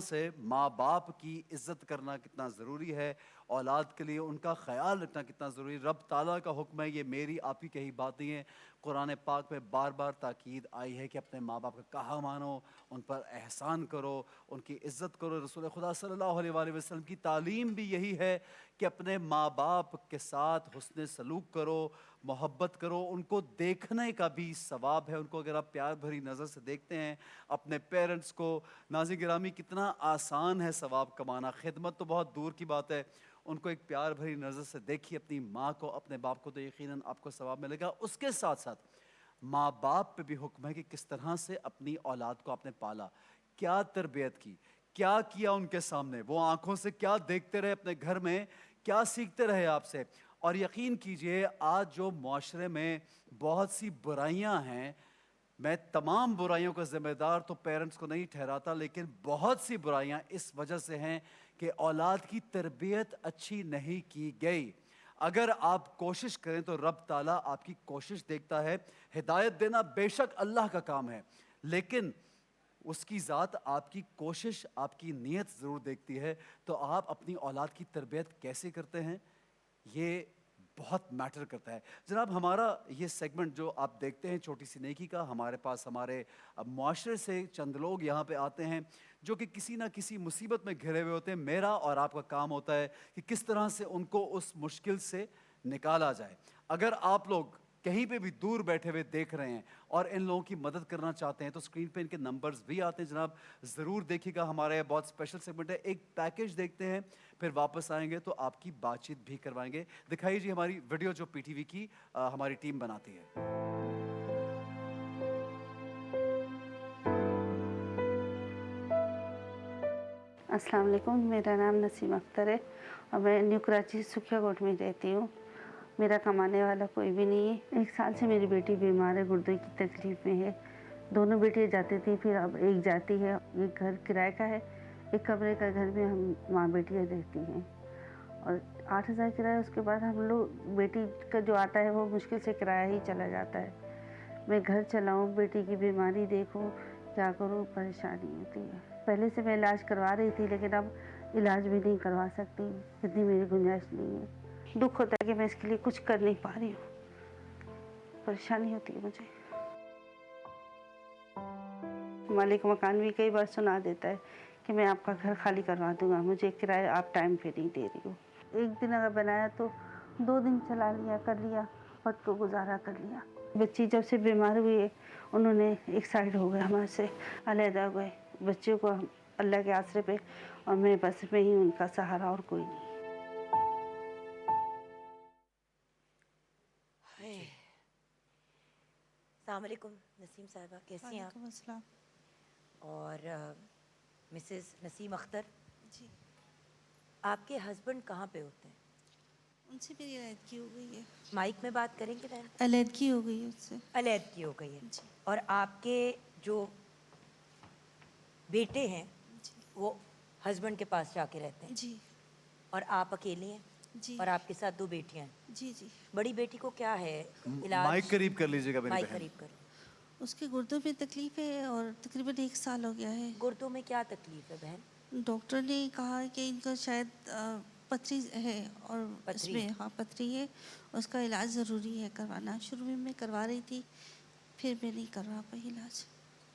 سے ماں باپ کی عزت کرنا کتنا ضروری ہے، اولاد کے لیے ان کا خیال رکھنا کتنا ضروری ہے۔ رب تعالیٰ کا حکم ہے، یہ میری آپ کی کہی بات نہیں ہے، قرآن پاک میں بار بار تاکید آئی ہے کہ اپنے ماں باپ کا کہا مانو، ان پر احسان کرو، ان کی عزت کرو۔ رسول خدا صلی اللہ علیہ وآلہ وسلم کی تعلیم بھی یہی ہے کہ اپنے ماں باپ کے ساتھ حسن سلوک کرو، محبت کرو، ان کو دیکھنے کا بھی ثواب ہے۔ ان کو اگر آپ پیار بھری نظر سے دیکھتے ہیں اپنے پیرنٹس کو، ناظرین گرامی کتنا آسان ہے ثواب کمانا، خدمت تو بہت دور کی بات ہے، ان کو ایک پیار بھری نظر سے دیکھیے، اپنی ماں کو، اپنے باپ کو، تو یقیناً آپ کو ثواب ملے گا۔ اس کے ساتھ ساتھ ماں باپ پہ بھی حکم ہے کہ کس طرح سے اپنی اولاد کو آپ نے پالا، کیا تربیت کی، کیا کیا ان کے سامنے، وہ آنکھوں سے کیا دیکھتے رہے اپنے گھر میں، کیا سیکھتے رہے آپ سے۔ اور یقین کیجئے آج جو معاشرے میں بہت سی برائیاں ہیں، میں تمام برائیوں کا ذمہ دار تو پیرنٹس کو نہیں ٹھہراتا، لیکن بہت سی برائیاں اس وجہ سے ہیں کہ اولاد کی تربیت اچھی نہیں کی گئی۔ اگر آپ کوشش کریں تو رب تعالیٰ آپ کی کوشش دیکھتا ہے، ہدایت دینا بے شک اللہ کا کام ہے، لیکن اس کی ذات آپ کی کوشش، آپ کی نیت ضرور دیکھتی ہے۔ تو آپ اپنی اولاد کی تربیت کیسے کرتے ہیں، یہ بہت میٹر کرتا ہے۔ جناب ہمارا یہ سیگمنٹ جو آپ دیکھتے ہیں چھوٹی سی نیکی کا، ہمارے پاس ہمارے معاشرے سے چند لوگ یہاں پہ آتے ہیں جو کہ کسی نہ کسی مصیبت میں گھرے ہوئے ہوتے ہیں۔ میرا اور آپ کا کام ہوتا ہے کہ کس طرح سے ان کو اس مشکل سے نکالا جائے۔ اگر آپ لوگ کہیں پہ بھی دور بیٹھے ہوئے دیکھ رہے ہیں اور ان لوگوں کی مدد کرنا چاہتے ہیں تو اسکرین پہ ان کے نمبرز بھی آتے ہیں، جناب ضرور دیکھیے گا۔ ہمارا یہ بہت اسپیشل سیگمنٹ ہے، ایک پیکیج دیکھتے ہیں، پھر واپس آئیں گے تو آپ کی بات چیت بھی کروائیں گے۔ دکھائیے جی ہماری ویڈیو جو پی ٹی وی کی ہماری ٹیم بناتی ہے۔ السلام علیکم، میرا نام نسیم اختر ہے اور میں نیو کراچی سکھیا کوٹ میں رہتی ہوں۔ میرا کمانے والا کوئی بھی نہیں ہے۔ 1 سال سے میری بیٹی بیمار ہے، گردے کی تکلیف میں ہے۔ دونوں بیٹیاں جاتی تھیں، پھر اب ایک جاتی ہے۔ ایک گھر کرائے کا ہے، ایک کمرے کا گھر میں ہم ماں بیٹیاں رہتی ہیں اور 8,000 کرایہ۔ اس کے بعد ہم لوگ بیٹی کا جو آتا ہے وہ مشکل سے کرایہ ہی چلا جاتا ہے۔ میں گھر چلاؤں، بیٹی کی بیماری دیکھوں، کیا کروں، پریشانی ہوتی ہے۔ پہلے سے میں علاج کروا رہی تھی لیکن اب علاج بھی نہیں کروا سکتی، اتنی میری گنجائش نہیں ہے۔ دکھ ہوتا ہے کہ میں اس کے لیے کچھ کر نہیں پا رہی ہوں، پریشانی ہوتی ہے مجھے۔ مالک مکان بھی کئی بار سنا دیتا ہے کہ میں آپ کا گھر خالی کروا دوں گا، مجھے کرایہ آپ ٹائم پہ نہیں دے رہی ہو۔ ایک دن اگر بنایا تو 2 دن چلا لیا، کر لیا، وقت کو گزارا کر لیا۔ بچی جب سے بیمار ہوئی ہے انہوں نے ایک سائیڈ ہو گئے، ہمارے سے علیحدہ ہو گئے۔ بچوں کو اللہ کے آسرے پہ اور میں بس میں ہی ان کا سہارا، اور کوئی نہیں۔ السلام علیکم نسیم صاحبہ، کیسی ہیں آپ؟ وعلیکم السلام۔ اور مسز نسیم اختر، جی، آپ کے ہسبینڈ کہاں پہ ہوتے ہیں؟ ان سے میری علیحدگی ہو گئی ہے۔ مائک میں بات کریں گے بہن؟ علیحدگی ہو گئی ہے اس سے۔ علیحدگی ہو گئی ہے۔ جی اور آپ کے جو بیٹے ہیں جی وہ ہسبینڈ کے پاس جا کے رہتے ہیں جی اور آپ اکیلی ہیں جی اور آپ کے ساتھ 2 بیٹیاں ہیں۔ جی جی بڑی بیٹی کو کیا ہے مائک علاج؟ قریب کر لیجیے گا میری مائک بہن۔ قریب کریں۔ اس کے گردوں میں تکلیف ہے اور تقریباً 1 سال ہو گیا ہے۔ گردوں میں کیا تکلیف ہے بہن؟ ڈاکٹر نے کہا کہ ان کا شاید پتھری ہے اور اس پتھری؟ میں پتھری ہے، اس کا علاج ضروری ہے کروانا۔ شروع میں کروا رہی تھی، پھر میں نہیں کروا پائی علاج۔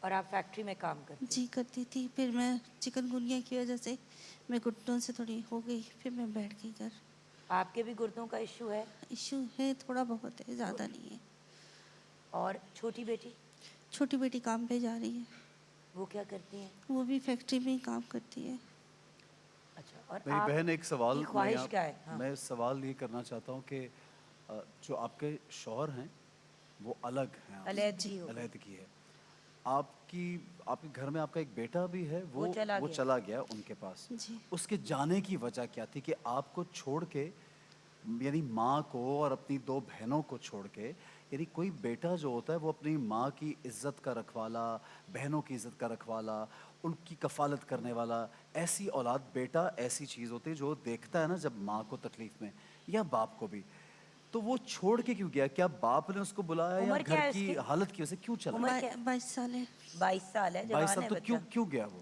اور آپ فیکٹری میں کام کرتے جی کرتی تھی، پھر میں چکن گنیا کی وجہ سے میں گھٹنوں سے تھوڑی ہو گئی، پھر میں بیٹھ گئی گھر۔ آپ کے بھی گردوں کا ایشو ہے؟ ایشو ہے، تھوڑا بہت ہے، زیادہ نہیں ہے۔ اور چھوٹی بیٹی؟ چھوٹی بیٹی کام پہ جا رہی ہے، وہ کیا کرتی ہیں؟ وہ بھی فیکٹری میں ہی کام کرتی ہے۔ اچھا، اور میری آپ بہن ایک سوال کی خواہش کیا ہے؟ ہاں، میں سوال یہ کرنا چاہتا ہوں کہ جو آپ کے شوہر ہیں وہ الگ ہیں آپ سے، جی علیحدگی ہو گئی، علیحدگی ہے۔ آپ کے گھر میں آپ کا ایک بیٹا بھی ہے، وہ چلا وہ گیا۔ چلا گیا ان کے پاس۔ جی اس کے جانے کی وجہ کیا تھی کہ آپ کو چھوڑ کے، یعنی ماں کو اور اپنی 2 بہنوں کو چھوڑ کے، یعنی کوئی بیٹا جو ہوتا ہے وہ اپنی ماں کی عزت کا رکھوالا، بہنوں کی عزت کا رکھوالا، ان کی کفالت کرنے والا، ایسی اولاد، بیٹا ایسی چیز ہوتی ہے جو دیکھتا ہے نا جب ماں کو تکلیف میں، یا باپ کو بھی، تو وہ چھوڑ کے کیوں گیا؟ کیا باپ نے اس کو بلایا یا عمر گھر کیا ہے اس کی کی؟ حالت کی وجہ سے کیوں چلا عمر گیا؟ کیا ہے؟ 22 سال ہے۔ 22 سال ہے، 22 جوان سال ہے تو بچہ۔ کیوں گیا وہ؟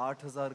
8,000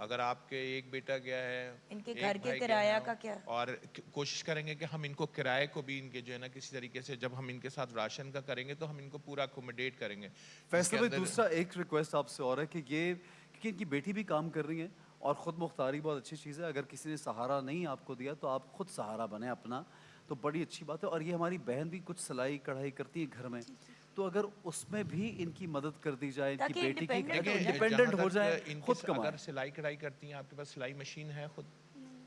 اگر آپ کے ایک بیٹا گیا ہے, ان کے ایک گھر کے بھائی گیا کرایہ ہے, کا کیا؟ اور کوشش کریں گے کہ ہم ان کو کرائے کو بھی ان کے جو ہے نا کسی طریقے سے جب ہم ان کے ساتھ راشن کا کریں گے تو ہم ان کو پورا اکوموڈیٹ کریں گے. فیصل بھائی دوسرا ایک ریکویسٹ آپ سے اور ہے کہ یہ کیونکہ ان کی بیٹی بھی کام کر رہی ہیں اور خود مختاری بہت اچھی چیز ہے, اگر کسی نے سہارا نہیں آپ کو دیا تو آپ خود سہارا بنیں اپنا, تو بڑی اچھی بات ہے. اور یہ ہماری بہن بھی کچھ سلائی کڑھائی کرتی ہے گھر میں, تو اگر اس میں بھی ان کی مدد کر دی جائے, ان کی تاکہ بیٹی کی independent انڈیپینڈنٹ ہو جائیں. ہو جائیں, ان کی خود کمائیں. اگر سلائی کڑھائی کرتی ہیں, آپ کے پاس سلائی مشین ہے خود؟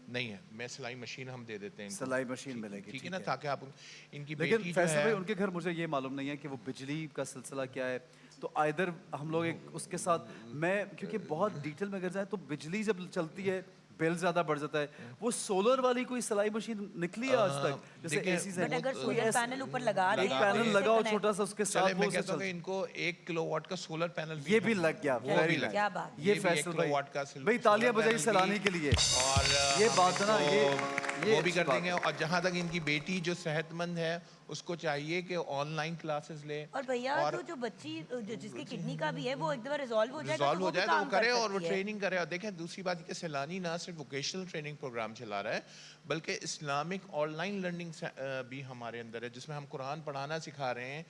نہیں ہے, میں سلائی مشین ہم دے دیتے ہیں ان کو, سلائی مشین ملے گی, ٹھیک ہے نا, تاکہ آپ ان کی لیکن بیٹی جو فیصل ہے بھائی ان کے گھر مجھے یہ معلوم نہیں ہے کہ وہ بجلی کا سلسلہ کیا ہے, تو ادھر ہم لوگ ایک اس کے ساتھ میں کیونکہ بہت ڈیٹیل میں اگر جائیں تو بجلی جب چلتی ہے بل زیادہ بڑھ جاتا ہے. وہ سولر والی کوئی سلائی مشین نکلی ہے آج تک جیسے اے سی سے؟ بٹ اگر سولر پینل اوپر لگا دیں ایک تو پینل اس سے لگاؤ connect- چھوٹا سا اس کے چلے ساتھ, میں وہ کہتا ہوں کہ ان کو 1 کلو واٹ کا سولر پینل یہ بھی لگ گیا. وہ بھی لگ کیا بات ہے. یہ بھی 1 فیصل کلو بھائی واٹ کا بھائی تالیاں بجائی سیلانی کے لیے, اور یہ ہم بات ہے نا, ان کو یہ وہ بھی اچھی کر بات دیں گے. ہے. اور جہاں تک ان کی بیٹی جو صحت مند ہے اس کو چاہیے کہ آن لائن کلاسز لے, اور بھیا تو جو بچی جس کی کڈنی کا بھی ہے وہ ایک دفعہ ریزالو ہو جائے گا ریزالو تو ہو وہ بھی جائے تو وہ کام کر کرے اور وہ سکتی ہے. ٹریننگ کرے. اور دیکھیں دوسری بات کہ سیلانی نہ صرف ووکیشنل ٹریننگ پروگرام چلا رہا ہے بلکہ اسلامک آن لائن لرننگ بھی ہمارے اندر ہے, جس میں ہم قرآن پڑھانا سکھا رہے ہیں,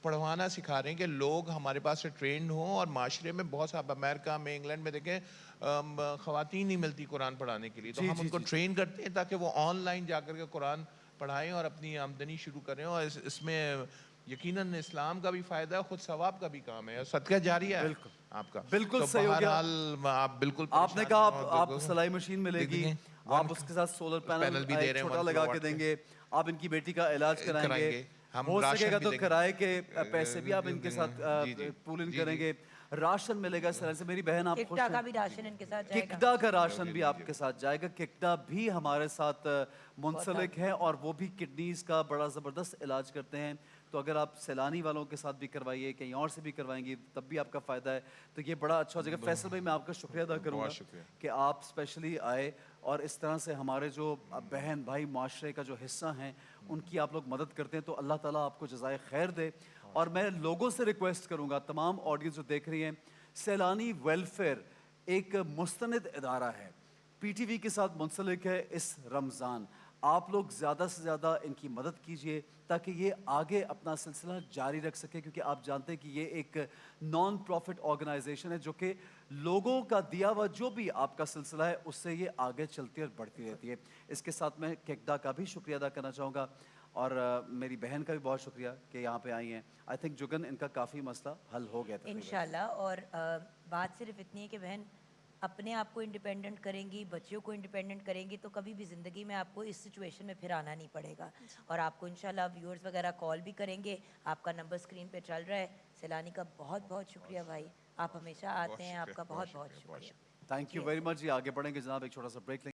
پڑھوانا سکھا رہے ہیں کہ لوگ ہمارے پاس سے ٹرینڈ ہوں. اور معاشرے میں بہت سا امریکہ میں انگلینڈ میں دیکھیں خواتین نہیں ملتی قرآن پڑھانے کے لیے, تو ہم ان کو ٹرین کرتے ہیں تاکہ وہ آن لائن جا کر کے قرآن پڑھائیں اور اپنی آمدنی شروع کریں. اور اس میں یقیناً اسلام کا بھی فائدہ ہے, خود ثواب کا بھی کام ہے, اور صدقہ جاریہ ہے آپ کا. بالکل تو صحیح ہو گیا. بہرحال آپ بالکل آپ نے کہا آپ سلائی مشین ملے گی, آپ اس کے ساتھ سولر پینل بھی دے رہے ہیں, چھوٹا 1 لگا کلو کے واٹ دیں گے, آپ ان کی بیٹی کا علاج کرائیں گے, ہم ہو سکے گا راشن بھی تو دیں گے. کرائے کے پیسے بھی آپ ان کے ساتھ پول ان کریں گے, راشن ملے گا اس طرح سے. میری بہن آپ خوش ککٹا کا ہیں, بھی راشن ان کے ساتھ جائے گا. ککڈا کا راشن بھی آپ کے ساتھ جائے گا. ککڈا بھی ہمارے ساتھ منسلک ہے اور وہ بھی کڈنیز کا بڑا زبردست علاج کرتے ہیں. تو اگر آپ سیلانی والوں کے ساتھ بھی کروائیے, کہیں اور سے بھی کروائیں گے تب بھی آپ کا فائدہ ہے, تو یہ بڑا اچھا ہو جائے گا. فیصل بھائی میں آپ کا شکریہ ادا کروں گا کہ آپ اسپیشلی آئے اور اس طرح سے ہمارے جو بہن بھائی معاشرے کا جو حصہ ہیں ان کی آپ لوگ مدد کرتے ہیں, تو اللہ تعالیٰ آپ کو جزائے خیر دے. اور میں لوگوں سے ریکویسٹ کروں گا, تمام آڈینس جو دیکھ رہی ہیں, سیلانی ویلفیئر ایک مستند ادارہ ہے, پی ٹی وی کے ساتھ منسلک ہے. اس رمضان آپ لوگ زیادہ سے زیادہ ان کی مدد کیجئے تاکہ یہ آگے اپنا سلسلہ جاری رکھ سکے, کیونکہ آپ جانتے ہیں کہ یہ ایک نان پروفٹ آرگنائزیشن ہے جو کہ لوگوں کا دیا ہوا جو بھی آپ کا سلسلہ ہے اس سے یہ آگے چلتی اور بڑھتی رہتی ہے. اس کے ساتھ میں کیکڈا کا بھی شکریہ ادا کرنا چاہوں گا, اور میری بہن کا بھی بہت شکریہ کہ یہاں پہ آئی ہیں. آئی تھنک جگن ان کا کافی مسئلہ حل ہو گیا تقریباً انشاءاللہ. اور بات صرف اتنی ہے کہ بہن اپنے آپ کو انڈیپینڈنٹ کریں گی, بچیوں کو انڈیپینڈنٹ کریں گی, تو کبھی بھی زندگی میں آپ کو اس سچویشن میں پھر آنا نہیں پڑے گا. اور آپ کو انشاءاللہ ویورز وغیرہ کال بھی کریں گے, آپ کا نمبر اسکرین پہ چل رہا ہے. سیلانی کا بہت بہت شکریہ بھائی, آپ ہمیشہ آتے ہیں, آپ کا بہت بہت شکریہ. Thank you very much. جی آگے بڑھیں گے جناب, ایک چھوٹا سا بریک لیں.